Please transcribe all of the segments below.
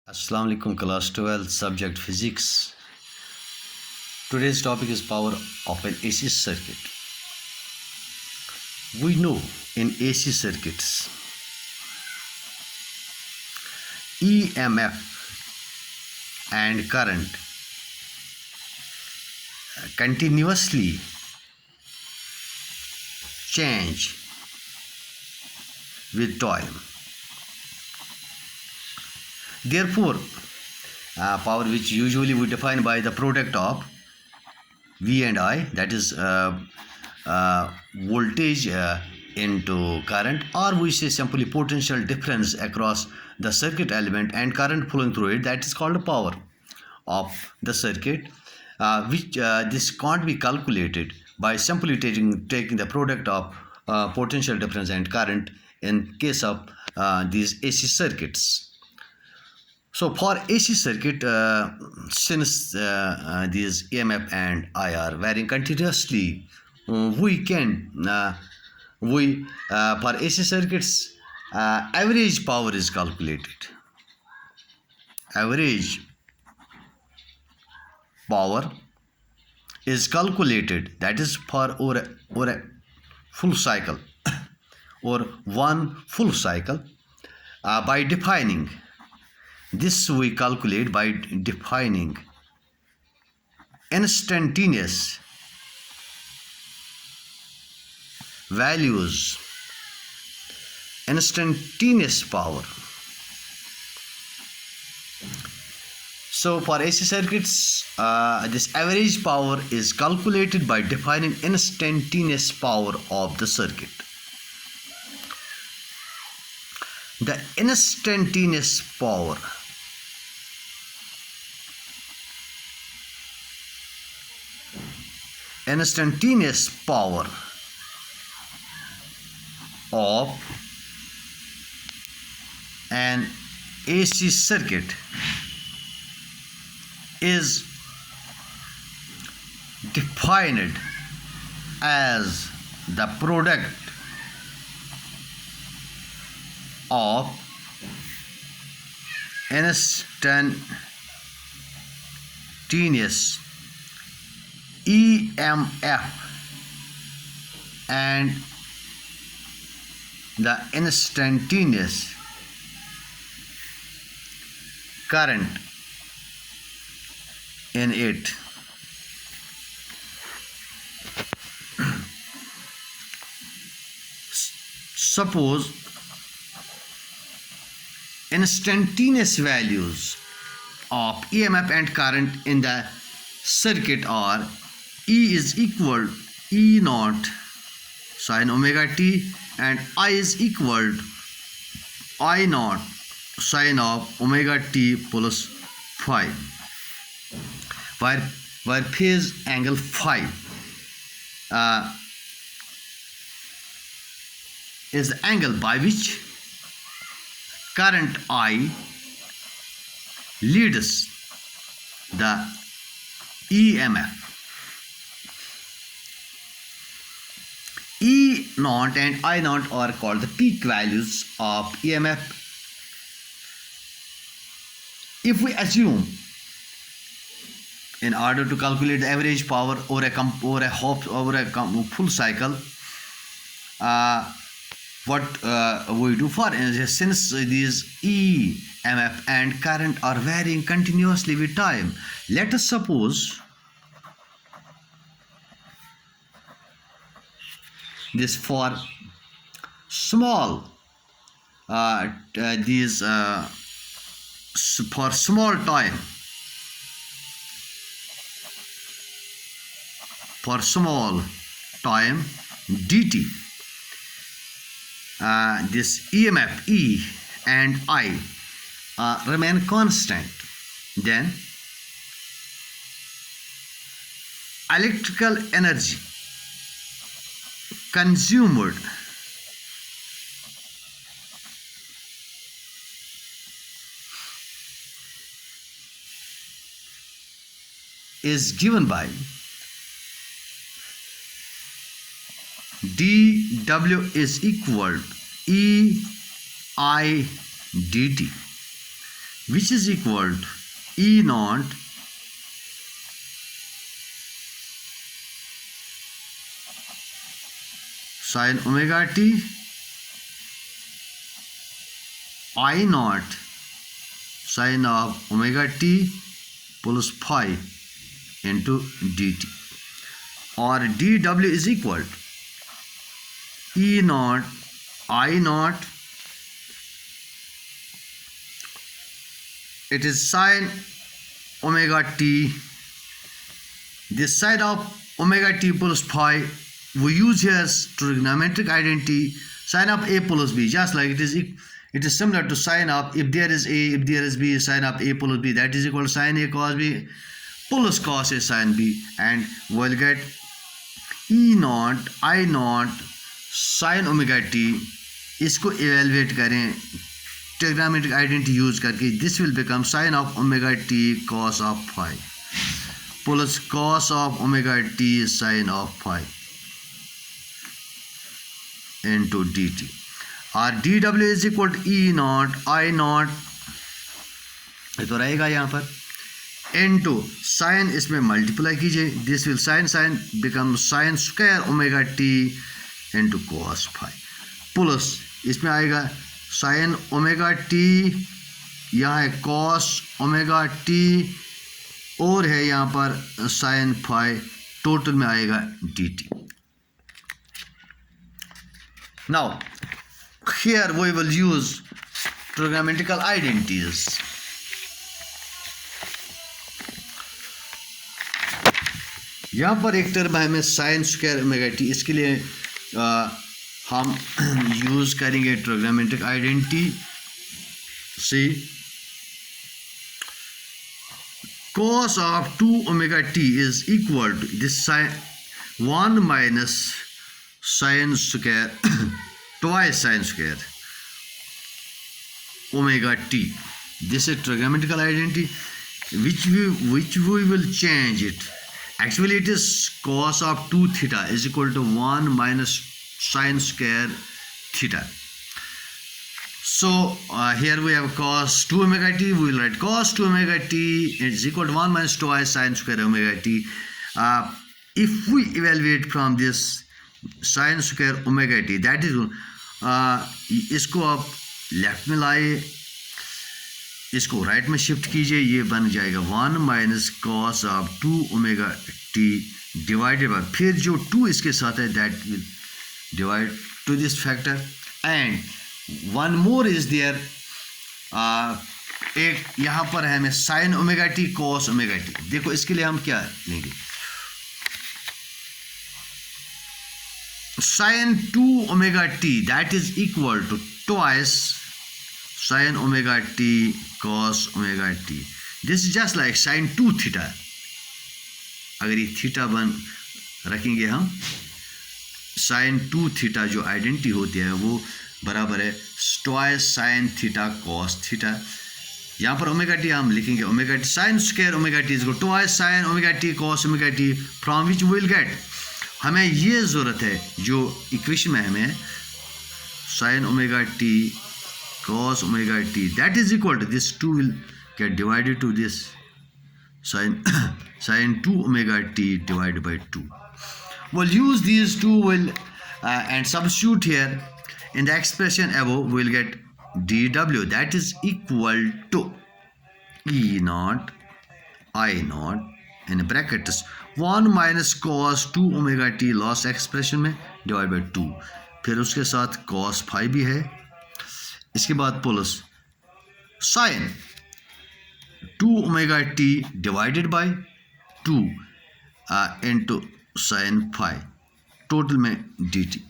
Assalamu alaikum, class 12, subject physics. Today's topic is power of an AC circuit. We know in AC circuits, EMF and current continuously change with time. Therefore, power which usually we define by the product of V and I, that is voltage into current, or we say simply potential difference across the circuit element and current flowing through it, that is called the power of the circuit, which this can't be calculated by simply taking the product of potential difference and current in case of these AC circuits. So for AC circuit, since these EMF and I are varying continuously, we can for AC circuits, average power is calculated. Average power is calculated, that is for or a full cycle or one full cycle, by defining this. We calculate by defining instantaneous values, instantaneous power. So for AC circuits, this average power is calculated by defining instantaneous power of the circuit. The instantaneous power of an AC circuit is defined as the product of instantaneous EMF and the instantaneous current in it. Suppose instantaneous values of EMF and current in the circuit are E is equal E naught sin omega t and I is equal I naught sin of omega t plus phi, where phase angle phi is the angle by which current I leads the EMF. E naught and I naught are called the peak values of EMF. If we assume, in order to calculate the average power over a full cycle, what we do for instance, since these EMF and current are varying continuously with time, let us suppose this for small for small time, dt, this EMF E and I remain constant, then electrical energy consumed is given by dW is equal E I dt. which is equal to E naught sin omega t I naught sin of omega t plus phi into dt, or dw is equal to E naught I naught, it is sin omega t, this side of omega t plus phi we use here as trigonometric identity, sin of a plus b, just like it is similar to sin of, if there is a, if there is b, sin of a plus b, that is equal to sin a cos b plus cos a sin b, and we'll get E naught I naught sin omega t. इसको evaluate करें trigonometric identity use करके, this will become sine of omega t cos of phi plus cos of omega t sine of phi into d t, और d डब्ल्यू is equal to e naught i naught, ये तो रहेगा यहाँ पर, into sine इसमें multiply कीजिए, this will sine sine become sine square omega t into cos phi, plus इसमें आएगा साइन ओमेगा टी, यहाँ है कॉस ओमेगा टी, और है यहाँ पर साइन फाई, टोटल में आएगा d t. Now here we will use trigonometrical identities. यहाँ पर एक टर्म है हमें साइन स्क्वायर ओमेगा टी, इसके लिए हम यूज करेंगे ट्रिग्नोमेट्रिक आइडेंटिटी से, cos of 2 omega t is equal to this sin 1 minus sin square twice sin square omega t. This is trigonometrical identity which we will change it. Actually it is cos of 2 theta is equal to 1 minus sin square theta. So here we have cos 2 omega t, we will write cos 2 omega t is equal to 1 minus twice sin square omega t. If we evaluate from this sin square omega t, that is इसको आप left में लाए, इसको right में shift कीजिए, ये बन जाएगा 1 minus cos of 2 omega t divided by, फिर जो 2 इसके साथ है that will divide to this factor, and one more is there, एक यहाँ पर है हमें sine omega t cos omega t. देखो इसके लिए हम क्या लेंगे, sine 2 omega t that is equal to twice sin omega t cos omega t. This is just like sin 2 theta. अगर ये थीटा बन रखेंगे हम, sin 2 थीटा जो आइडेंटिटी होती है वो बराबर है twice sin theta cos theta. यहाँ पर ओमेगा टी हम लिखेंगे omega t sign square omega T is twice sin omega T cos omega T, from which will get, हमें ये ज़रूरत है जो इक्वेशन में हमें sin omega t cos omega t that is equal to this 2 will get divided to this sin 2 omega t divided by 2. We'll use these two and substitute here in the expression above. We'll get dw that is equal to E naught I naught in brackets 1 minus cos 2 omega t laws expression में divide by 2, फिर उसके साथ cos phi भी है, इसके बाद plus sine 2 omega t divided by 2 into sine phi, total में d t.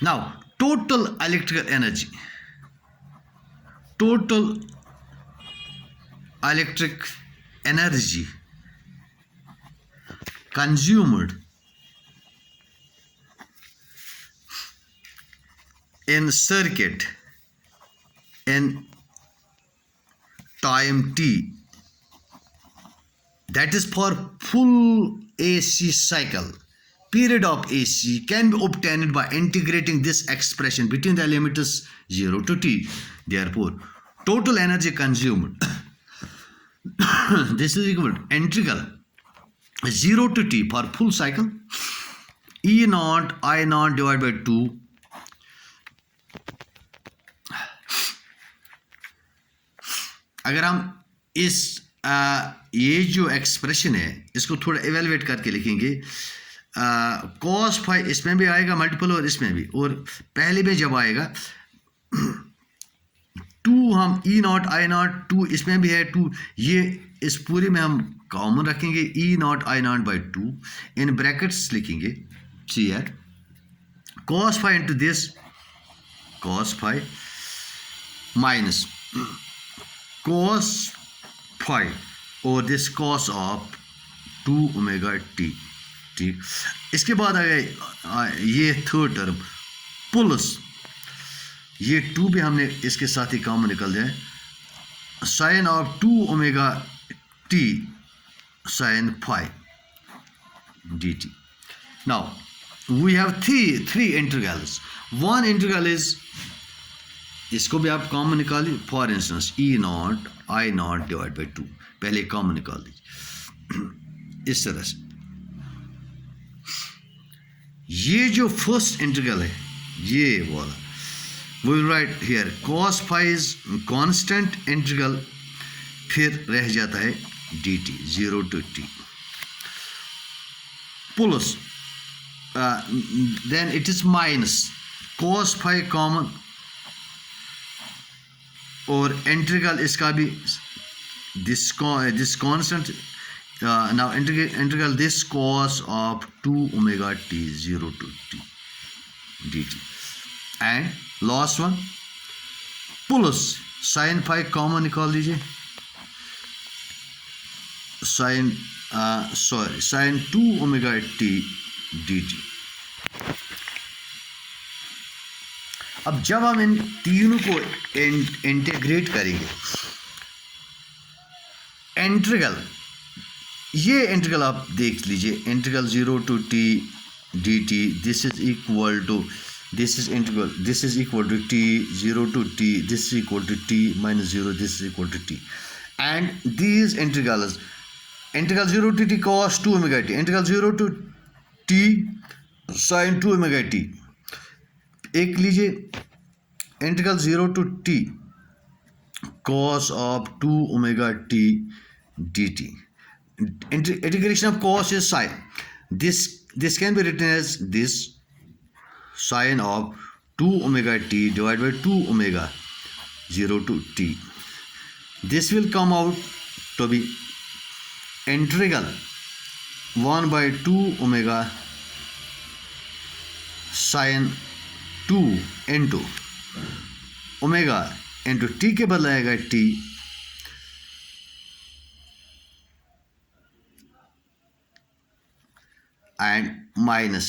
Now total electrical energy, total electric energy consumed in circuit in time t, that is for full AC cycle, period of AC can be obtained by integrating this expression between the limiters 0 to t. Therefore total energy consumed. This is equal to integral 0 to t for full cycle E naught I naught divided by 2 अगर हम इस ये जो expression है इसको थोड़ा evaluate करके लिखेंगे कॉस फाई इसमें भी आएगा मल्टीपल और इसमें भी, और पहले में जब आएगा 2 हम ई नॉट आई नॉट 2 इसमें भी है 2, ये इस पूरे में हम कॉमन रखेंगे e naught i naught by 2 in brackets लिखेंगे here cos phi into this cos phi minus cos phi or this cos of 2 omega t ठीक। इसके बाद आ गया ये थर्ड टर्म प्लस ये 2 भी हमने इसके साथ ही कॉमन निकल जाए sine of 2 omega t sine phi d t. Now we have three integrals. One integral is इसको भी आप कॉमन निकालिए, for instance E naught i not divide by 2 पहले कॉमन निकाल दीजिए इस तरह से। ये जो फर्स्ट इंटीग्रल है ये वाला we will write here cos phi is constant integral, फिर रह जाता है dt 0 to t plus then it is minus cos phi common और इंटीग्रल इसका भी this constant now integral this cos of 2 omega t 0 to t dt and last one plus sin phi common निकाल दीजिए sin 2 omega t dt। अब जब हम इन तीनों को इंटीग्रेट करेंगे इंटीग्रल ये इंटीग्रल आप देख लीजिए integral 0 to t dt this is equal to this is integral this is equal to t 0 to t this is equal to t minus 0 this is equal to t and these integrals integral 0 to t cos 2 omega t integral 0 to t sin 2 omega t एक लीजिए integral 0 to t cos of 2 omega t dt integration of cos is sin this can be written as this sin of 2 omega t divided by 2 omega 0 to t this will come out to be integral 1 by 2 omega sin 2 into omega into t के बदला आएगा t and minus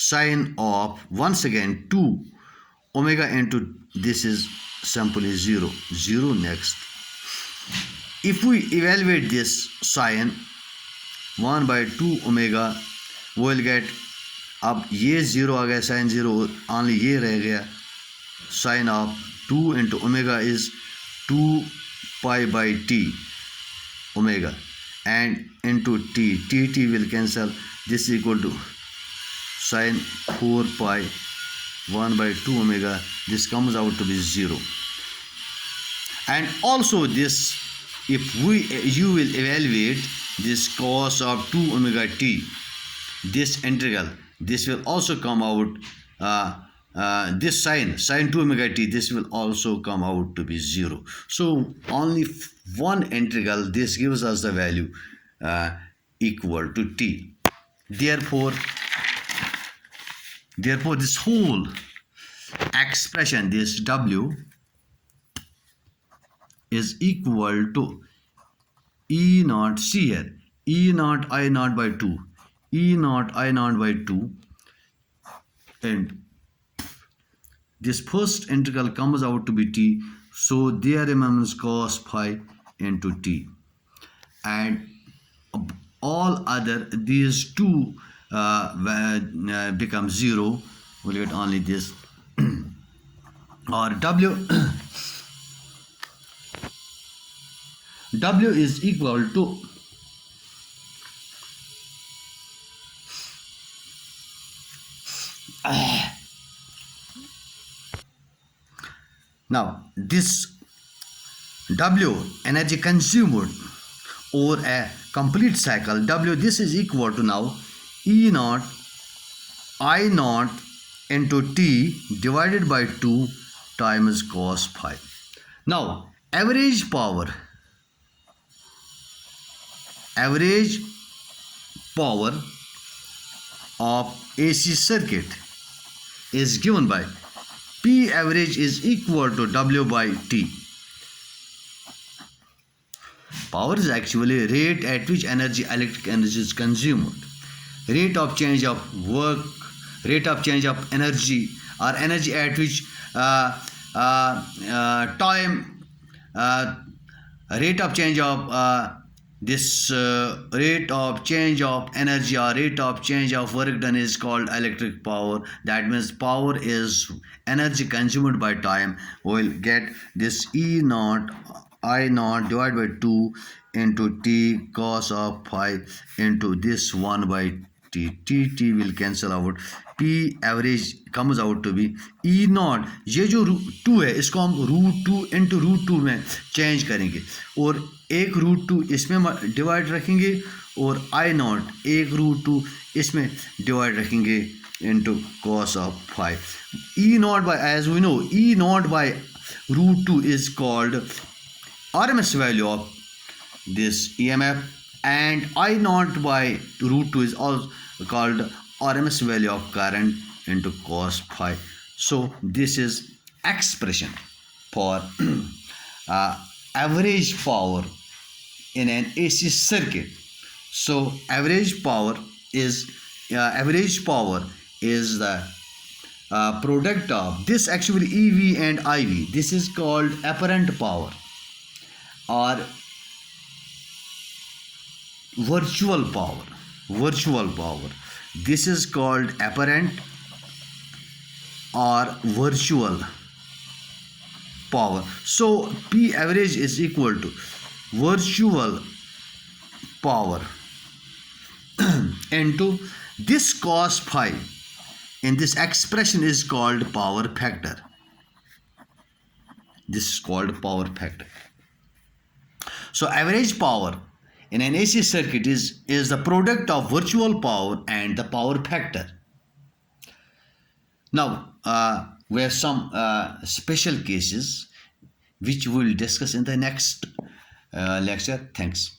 sin of once again 2 omega into this is simply 0 next। if we evaluate this sin 1 by 2 omega we will get अब ये 0 आ गया sin 0 only ये रह गया sin of 2 into omega is 2 pi by t omega and into t will cancel this is equal to sin 4 pi 1 by 2 omega this comes out to be 0 and also this if you will evaluate this cos of 2 omega t this integral this will also come out this sin 2 omega t this will also come out to be 0 so only one integral this gives us the value equal to t therefore this whole expression this w is equal to e naught see here e naught I naught by 2 e naught I naught by 2 and this first integral comes out to be t so there remains cos phi into t and all other these two become 0 we'll get only this or w W is equal to now this W energy consumed over a complete cycle W, this is equal to now E naught I naught into T divided by 2 times cos phi. Now average power of AC circuit is given by P average is equal to W by T. Power is actually rate at which electric energy is consumed. Rate of change of work, rate of change of energy, or energy at which time, rate of change of rate of change of energy or rate of change of work done is called electric power. That means power is energy consumed by time. We will get this E naught I naught divided by 2 into T cos of phi into this 1 by T will cancel out. P average comes out to be E not. ये जो 2 है इसको हम √2 into √2 में change करेंगे और एक √2 इसमें डिवाइड रखेंगे और I नॉट एक √2 इसमें डिवाइड रखेंगे into cos of five. E naught by as we know E naught by √2 is called RMS value of this EMF, and I naught by √2 is also called RMS value of current into cos phi. So this is expression for average power in an AC circuit. So average power is the product of this actually EV and IV. This is called apparent power or virtual power. This is called apparent or virtual power. So P average is equal to virtual power into this cos phi in this expression is called power factor. This is called power factor. So average power in an AC circuit is the product of virtual power and the power factor. Now we have some special cases which we will discuss in the next lecture. Thanks.